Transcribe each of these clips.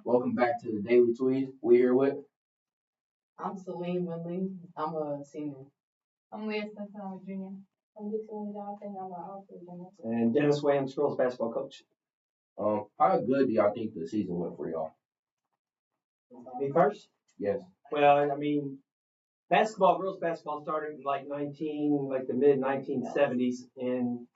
Welcome back to the Daily Twizz. We here with I'm Celine Winley. I'm a senior. I'm Leah Spencer, I'm a junior. I'm Dixon Johnson. I'm an officer general. And Dennis Williams, girls basketball coach. how good do y'all think the season went for y'all? Me first? Yes. Well, I mean, girls basketball started in the mid 1970s, and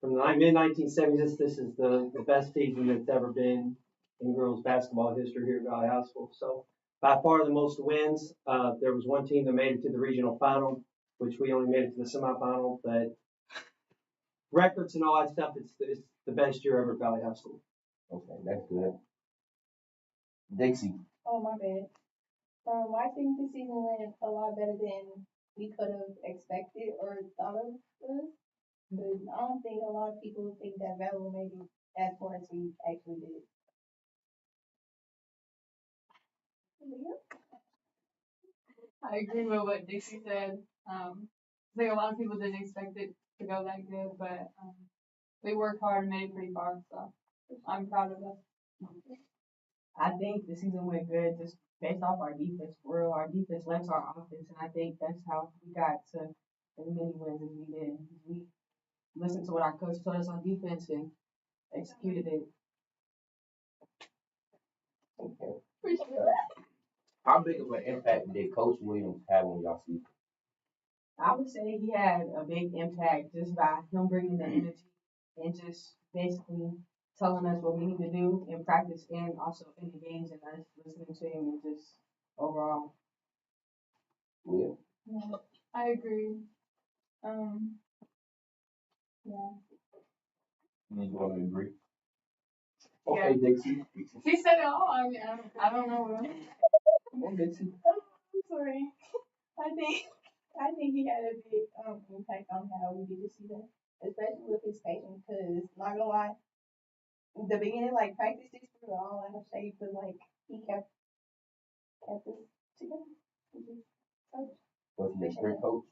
from the mid 1970s, this is the best season that's ever been in girls basketball history here at Valley High School. So by far the most wins. There was one team that made it to the regional final, which we only made it to the semifinal, but records and all that stuff, it's the best year ever at Valley High School. Okay, that's good. Dixie. Oh, my bad. I think the season went a lot better than we could have expected or thought of us. But I don't think a lot of people think that Valley will make it as far as we actually did. I agree with what Dixie said. I think a lot of people didn't expect it to go that good, but we worked hard and made it pretty far, so I'm proud of us. I think the season went good just based off our defense. For real, our defense led to our offense, and I think that's how we got to as many wins as we did. We listened to what our coach told us on defense and executed it. Okay. How big of an impact did Coach Williams have on y'all season? I would say he had a big impact just by him bringing the energy and just basically telling us what we need to do in practice and also in the games and us listening to him and just overall. Yeah. Yeah, I agree. Yeah. You want to agree? Okay, Dixie. She said it all. I mean, I don't know what Come on, Dixie. I'm sorry. I think he had a big impact on how we did the season, especially with his patience. Cause not gonna lie, the beginning practice days were all out of shape, but he kept us together. Coach. Was he a strict coach?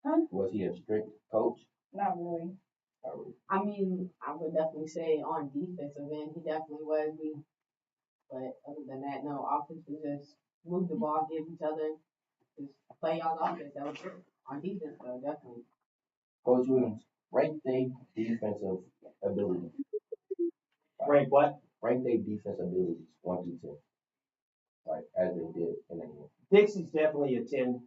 Huh? Was he a strict coach? Not really. I mean, I would definitely say on defensive end, he definitely was. But other than that, no, offense was just move the ball, give each other, just play y'all's offense. That was it. On defense, though, definitely. Coach Williams, rank their defensive ability. Rank what? Rank their defensive abilities 1 through 10. Like as they did in the game. Dixie's definitely a 10.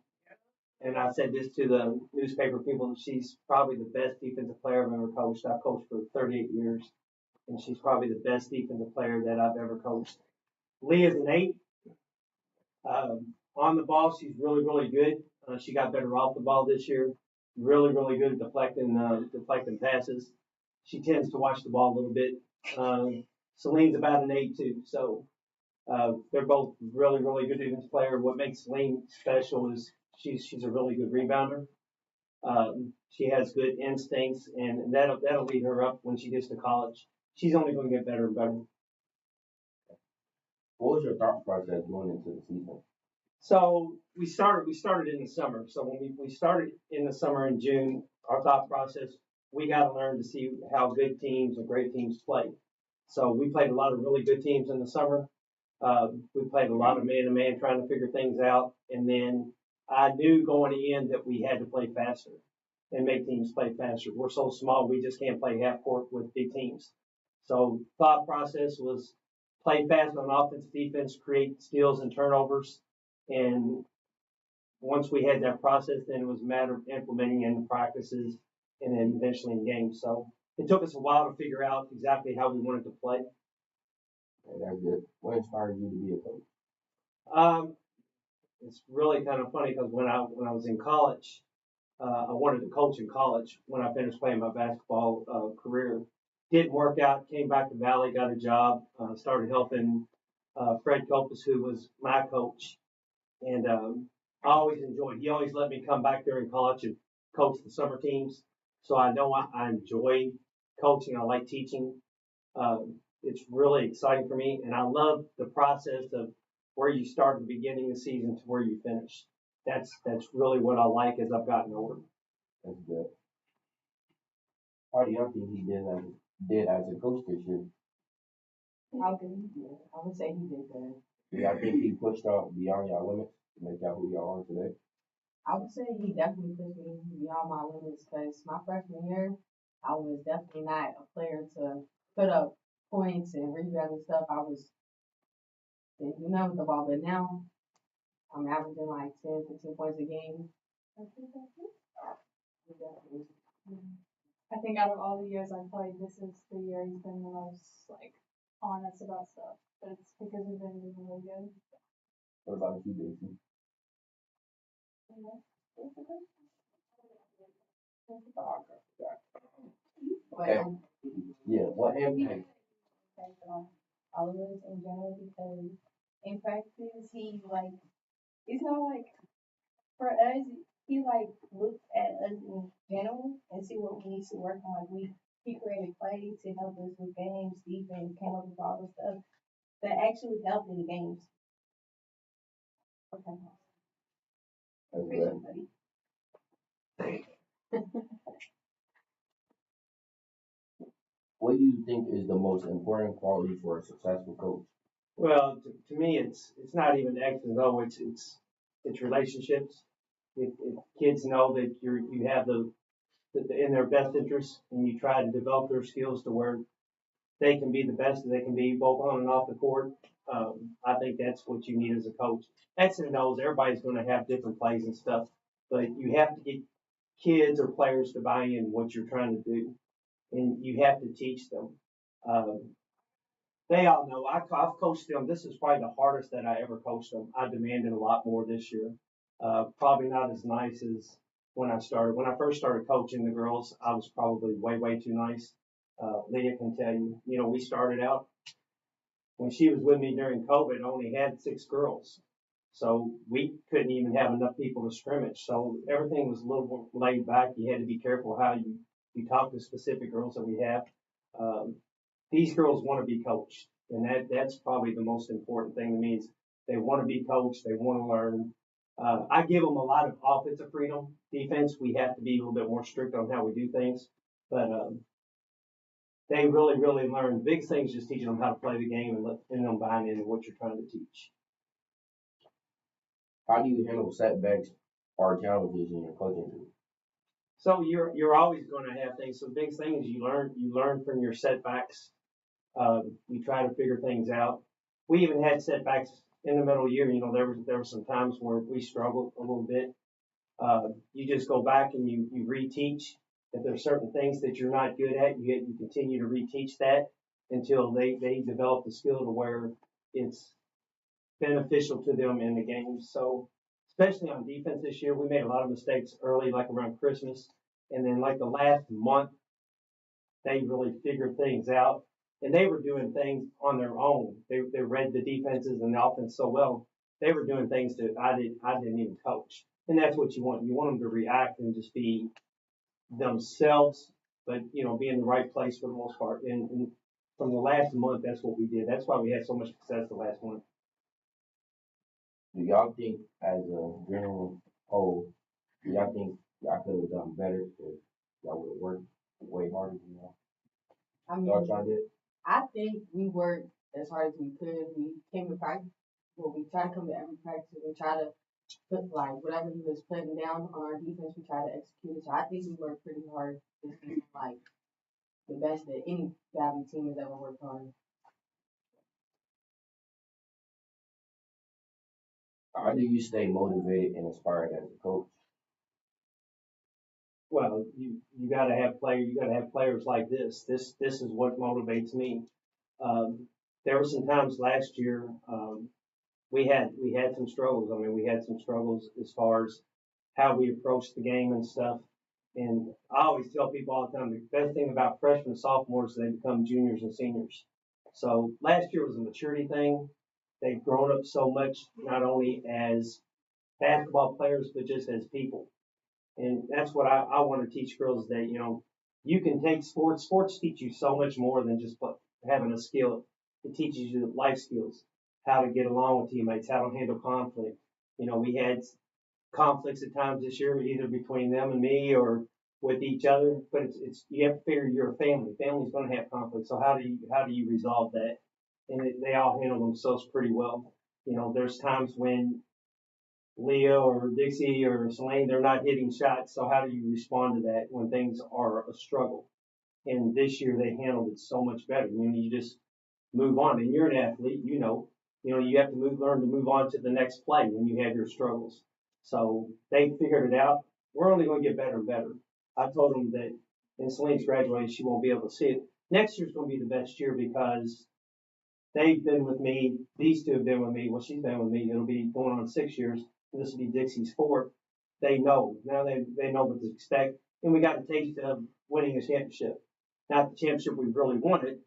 And I said this to the newspaper people. She's probably the best defensive player I've ever coached. I've coached for 38 years, and she's probably the best defensive player that I've ever coached. Leah's an 8. On the ball, she's really, really good. She got better off the ball this year. Really, really good at deflecting passes. She tends to watch the ball a little bit. Celine's about an 8 too. So they're both really, really good defense player. What makes Celine special is she's a really good rebounder. She has good instincts, and that'll lead her up when she gets to college. She's only going to get better and better. What was your thought process going into the season? So we started in the summer. So when we started in the summer in June, our thought process, we got to learn to see how good teams and great teams play. So we played a lot of really good teams in the summer. We played a lot of man-to-man trying to figure things out. And then I knew going in that we had to play faster and make teams play faster. We're so small, we just can't play half court with big teams. So thought process was play fast on offense, defense, create steals and turnovers. And once we had that process, then it was a matter of implementing in the practices and then eventually in games. So it took us a while to figure out exactly how we wanted to play. Okay, that's good. What inspired you to be a coach? It's really kind of funny because when I was in college, I wanted to coach in college when I finished playing my basketball career. Didn't work out. Came back to Valley, got a job, started helping Fred Copus, who was my coach, and I always enjoyed. He always let me come back during college and coach the summer teams. So I know I enjoy coaching. I like teaching. It's really exciting for me, and I love the process of where you start at the beginning of the season to where you finish. That's really what I like as I've gotten older. That's good. How do y'all think he did as a coach this year? I would say he did good. Do y'all think he pushed on beyond y'all limits to make y'all who y'all are today? I would say he definitely pushed me beyond my limits because my freshman year, I was definitely not a player to put up points and rebounds and stuff. I was didn't do nothing with the ball, but now I'm averaging like 10, 15 points a game. I think out of all the years I've played, this is the year he's been the most like honest about stuff. But it's because we've been doing really good. What about you, Daisy? Okay. Yeah, what impact? All of us in general because in practice he like it's not like for us he like looks at us in general and see what we need to work on. Like he created plays to help us with games, defense, came up with all the stuff that actually helped in the games. Okay. That's Appreciate good. it, What do you think is the most important quality for a successful coach? Well, to me, it's not even X and O. It's relationships. If kids know that you have the in their best interest, and you try to develop their skills to where they can be the best that they can be, both on and off the court. I think that's what you need as a coach. X and O's. Everybody's going to have different plays and stuff, but you have to get kids or players to buy in what you're trying to do, and you have to teach them. Um, they all know I've coached them. This is probably the hardest that I ever coached them. I demanded a lot more this year. Probably not as nice as when I started. When I first started coaching the girls, I was probably way too nice. Leah can tell you. You know, we started out when she was with me during COVID. I only had 6 girls, so we couldn't even have enough people to scrimmage. So everything was a little more laid back. You had to be careful how you talk to specific girls that we have. Um, these girls want to be coached, and that's probably the most important thing to me is they want to be coached, they want to learn. I give them a lot of offensive freedom. Defense, we have to be a little bit more strict on how we do things, but they really learn. The biggest thing is just teaching them how to play the game and letting them buy into what you're trying to teach. How do you handle setbacks or challenges in your coaching career? So you're always going to have things. So the biggest thing is you learn from your setbacks. You try to figure things out. We even had setbacks in the middle of the year. You know, there were some times where we struggled a little bit. You just go back and you reteach. If there's certain things that you're not good at, you continue to reteach that until they develop the skill to where it's beneficial to them in the game. So especially on defense this year, we made a lot of mistakes early, like around Christmas, and then like the last month, they really figured things out, and they were doing things on their own. They read the defenses and the offense so well. They were doing things that I didn't even coach, and that's what you want. You want them to react and just be themselves, but you know, be in the right place for the most part. And from the last month, that's what we did. That's why we had so much success the last month. Do y'all think, as a general whole, do y'all think y'all could have done better if y'all would have worked way harder than y'all I mean, thought y'all did? I think we worked as hard as we could. We came to practice. Well, we tried to come to every practice. We try to put like whatever he was putting down on our defense. We try to execute it. So I think we worked pretty hard. This season, like the best that any Gabby team has ever worked on. How do you stay motivated and inspired as a coach? Well, you got to have players. You got to have players like this. This is what motivates me. There were some times last year we had some struggles. I mean, we had some struggles as far as how we approached the game and stuff. And I always tell people all the time the best thing about freshmen and sophomores is they become juniors and seniors. So last year was a maturity thing. They've grown up so much, not only as basketball players, but just as people. And that's what I want to teach girls that, you know, you can take sports. Sports teach you so much more than just having a skill. It teaches you life skills, how to get along with teammates, how to handle conflict. You know, we had conflicts at times this year, either between them and me or with each other. But it's you have to figure you're a family. Family's going to have conflict. So how do you resolve that? they all handle themselves pretty well. You know, there's times when Leah or Dixie or Selene, they're not hitting shots. So how do you respond to that when things are a struggle? And this year they handled it so much better. You know, you just move on. And you're an athlete, you know, you have to learn to move on to the next play when you have your struggles. So they figured it out. We're only going to get better and better. I told them that in Celine's graduating, she won't be able to see it. Next year's going to be the best year because they've been with me. These two have been with me. Well, she's been with me. It'll be going on 6 years. And this will be Dixie's fourth. They know. Now they know what to expect. And we got a taste of winning a championship. Not the championship we really wanted,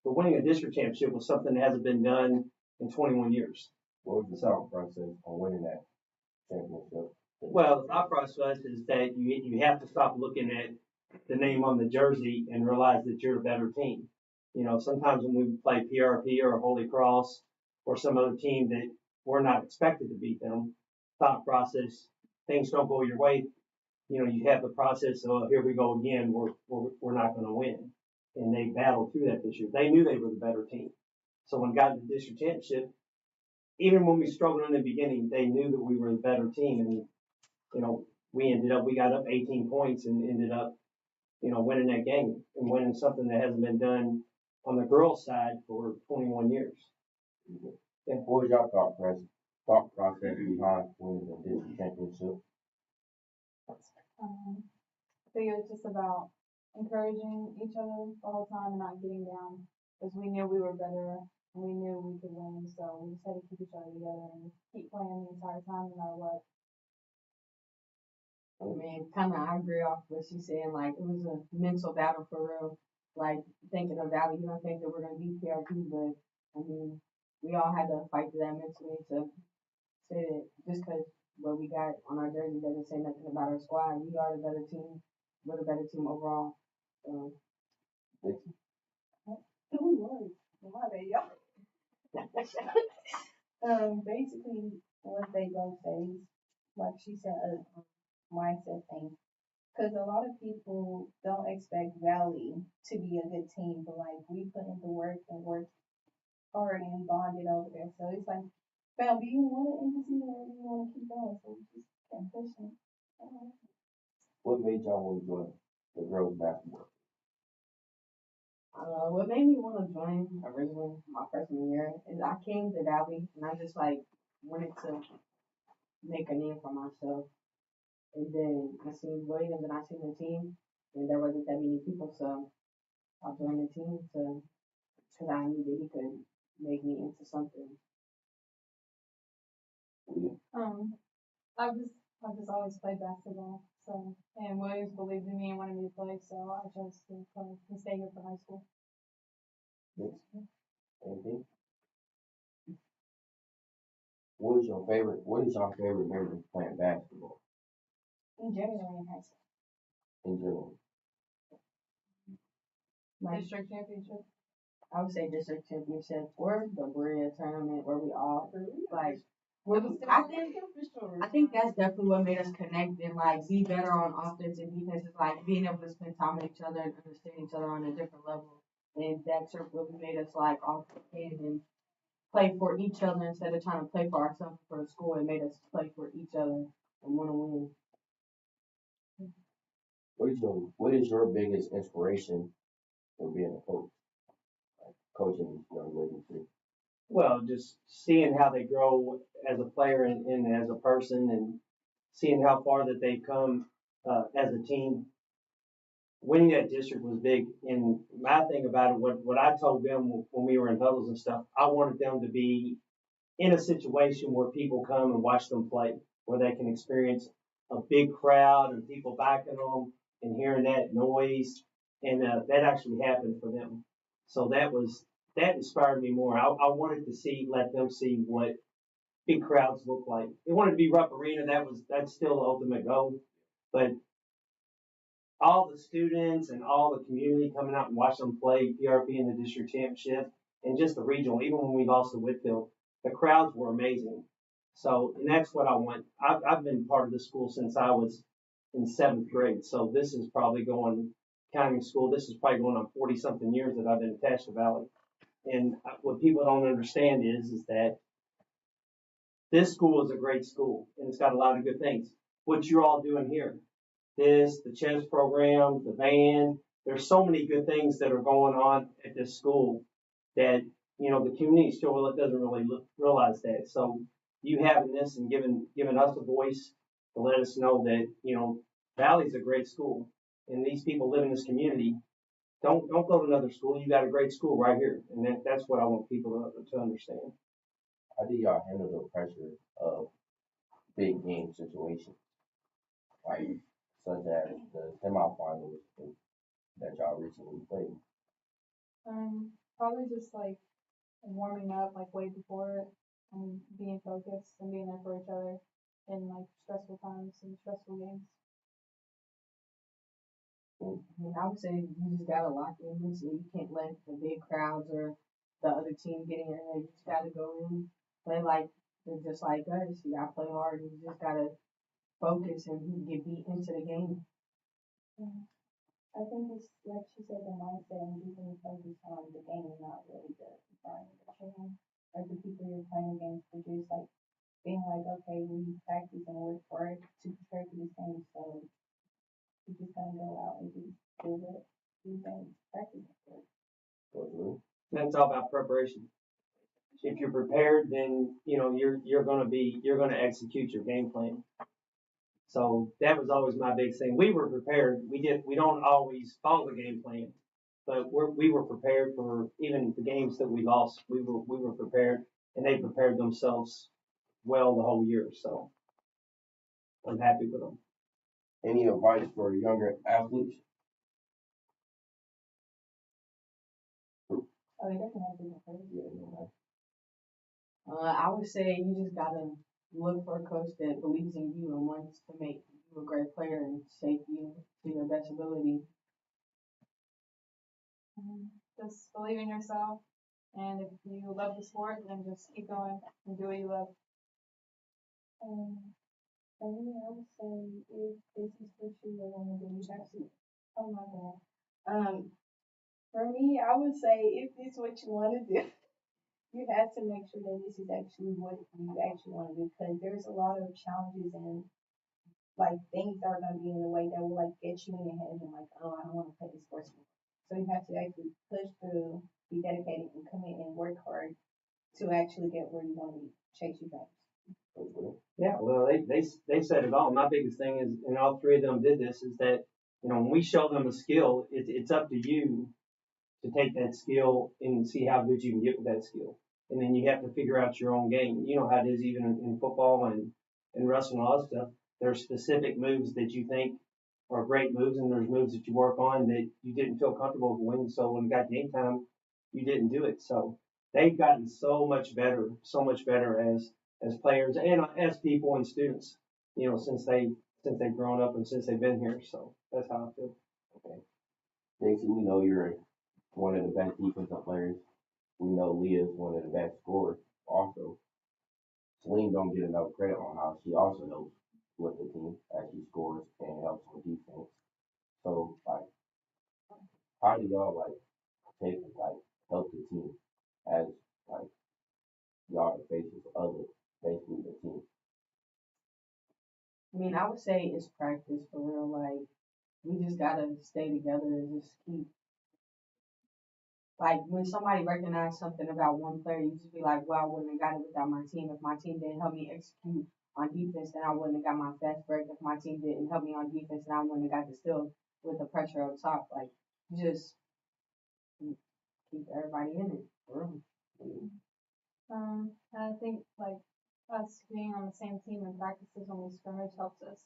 but winning a district championship was something that hasn't been done in 21 years. What was the thought process on winning that championship? Well, the thought process is that you have to stop looking at the name on the jersey and realize that you're a better team. You know, sometimes when we play PRP or Holy Cross or some other team that we're not expected to beat them, thought process, things don't go your way. You know, you have the process of here we go again. We're not going to win, and they battled through that this year. They knew they were the better team. So when we got to the district championship, even when we struggled in the beginning, they knew that we were the better team, and you know we got up 18 points and ended up winning that game and winning something that hasn't been done on the girls' side for 21 years. And what was your thought process behind winning the district championship? I think it was just about encouraging each other the whole time and not getting down because we knew we were better and we knew we could win. So we just had to keep each other together and keep playing the entire time no matter what. I mean, kind of, I agree off what she's saying. Like, it was a mental battle for real. Like, thinking of Valley, you don't think that we're going to beat PRP, but, I mean, we all had to fight for that mentally to say that just because what we got on our jersey doesn't say nothing about our squad. We are the better team. We're the better team overall. So, Two words. My bad, y'all. Basically, what they gonna say is, like she said, a mindset thing. Because a lot of people don't expect Valley to be a good team, but like we put in the work and worked hard and bonded over there. So it's like, fam, do you want to end the season or do you want to keep going? So we just kept pushing. What made y'all want to join the girls basketball? what made me want to join originally my freshman year is I came to Valley and I just like wanted to make a name for myself. And then I seen Williams and I seen the team, and there wasn't that many people, so I joined the team because I knew that he could make me into something. I've just always played basketball. So and Williams believed in me and wanted me to play, so I chose to play and stay here for high school. Anything? What is your favorite memory playing basketball In general, in high school. in general? Like, District championship. I would say district championship or the Berea tournament where we all like. I think that's definitely what made us connect and like be better on offense and defense is like being able to spend time with each other and understand each other on a different level. And that's what made us like off the hand and play for each other instead of trying to play for ourselves for the school. It made us play for each other and want to win. What is your biggest inspiration for being a coach? Like coaching young ladies too. Well, just seeing how they grow as a player and as a person, and seeing how far that they've come as a team. Winning that district was big. And my thing about it, what I told them when we were in huddles and stuff, I wanted them to be in a situation where people come and watch them play, where they can experience a big crowd and people backing them and hearing that noise. And that actually happened for them. So that inspired me more. I wanted to let them see what big crowds look like. They wanted to be Rupp Arena. That's still the ultimate goal. But all the students and all the community coming out and watching them play PRP in the district championship and just the regional, even when we lost to Whitfield, the crowds were amazing. So, and that's what I want. I've been part of this school since I was in 7th grade. So this is probably counting school, this is probably going on 40 something years that I've been attached to Valley. And what people don't understand is that this school is a great school and it's got a lot of good things. What you're all doing here, the chess program, the band, there's so many good things that are going on at this school that, the community still doesn't really realize that. So you having this and giving us a voice to let us know that, Valley's a great school and these people live in this community. Don't go to another school. You got a great school right here. And that's what I want people to understand. How do y'all handle the pressure of big game situations, like such as the semifinals that y'all recently played? Probably just like warming up like way before it and being focused and being there for each other in like stressful times and stressful games. I would say you just gotta lock in mentally. You can't let the big crowds or the other team get in your head. You just gotta go in, play like they're just like us. You gotta play hard. You just gotta focus and get beat into the game. I think it's like she said, the mindset and being focused on the game, not really the environment that you're in, or the people you're playing against, but just like being like, okay, we practice and work hard to prepare for this game, so we just gotta go out and just do what we've been practicing for. That's all about preparation. If you're prepared, then you're gonna execute your game plan. So that was always my big thing. We were prepared. We don't always follow the game plan, but we were prepared for even the games that we lost. We were prepared, and they prepared themselves well the whole year. So I'm happy with them. Any advice for younger athletes? Oh, it doesn't have to be crazy. Yeah, I would say you just gotta look for a coach that believes in you and wants to make you a great player and shape you to your best ability. Just believe in yourself, and if you love the sport, then just keep going and do what you love. For me, I would say if this is what you really want to do, you have to. Oh my God. For me, I would say if this is what you want to do, you have to make sure that this is actually what you actually want to do, because there's a lot of challenges and like things that are going to be in the way that will like get you in your head and like, oh, I don't want to play this sport anymore. So you have to actually push through, be dedicated, and commit and work hard to actually get where you want to be, chase your dreams. Yeah, well, they said it all. My biggest thing is, and all three of them did this, is that when we show them a skill, it's up to you to take that skill and see how good you can get with that skill, and then you have to figure out your own game. You know how it is even in football and wrestling and all that stuff. There's specific moves that you think are great moves, and there's moves that you work on that you didn't feel comfortable doing. So when it got game time, you didn't do it. So they've gotten so much better as players and as people and students. Since they've grown up and since they've been here. So that's how I feel. Okay. Dixie, we know you're one of the best defensive players. We know Leah's one of the best scorers also. Celine don't get enough credit on how she also helps with the team as she scores and helps with defense. So like how do y'all help the team as like y'all the faces of basically the team? I mean, I would say it's practice for real. Like we just gotta stay together and just keep. Like when somebody recognizes something about one player, you just be like, "Well, I wouldn't have got it without my team. If my team didn't help me execute on defense, then I wouldn't have got my fast break. If my team didn't help me on defense, then I wouldn't have got the steal with the pressure up top. Like just keep everybody in it. For real. And I think like us being on the same team in practices when we scrimmage helps us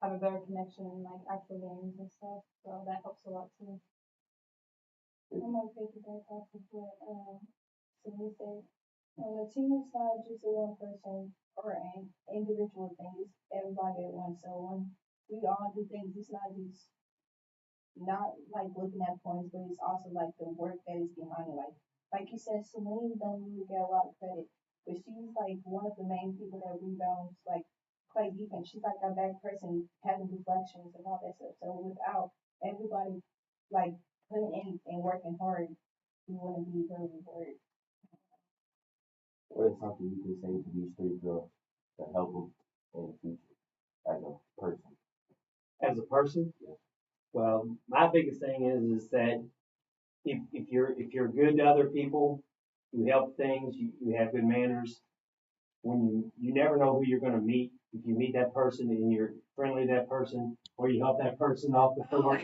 have a better connection in like actual games and stuff. So that helps a lot too. I'm gonna piggyback off of what Celine said. A team is not just a one person or an individual thing. It's everybody at once. So when we all do things, it's not like looking at points, but it's also like the work that is behind it. Like you said, Celine don't really get a lot of credit, but she's like one of the main people that rebounds, like play defense. She's like our back person having deflections and all that stuff. So without everybody like putting in and working hard, we want to be where we were. What is something you can say to these three girls to help them in the future as a person? As a person, Yeah. well, my biggest thing is that if you're good to other people, you help things, you have good manners. When you never know who you're going to meet. If you meet that person and you're friendly to that person, or you help that person off the floor,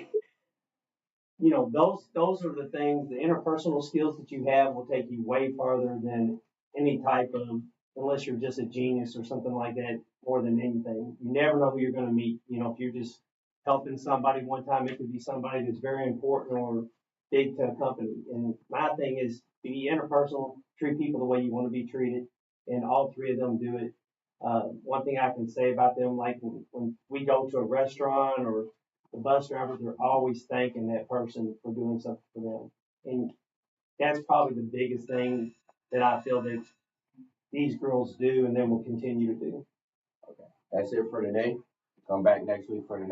those are the things. The interpersonal skills that you have will take you way farther than any type of, unless you're just a genius or something like that. More than anything, you never know who you're going to meet. If you're just helping somebody one time, it could be somebody that's very important or big to a company. And my thing is to be interpersonal, treat people the way you want to be treated, and all three of them do it. One thing I can say about them, like when we go to a restaurant or the bus drivers, are always thanking that person for doing something for them. And that's probably the biggest thing that I feel that these girls do and then will continue to do. That's it for today. Come back next week for the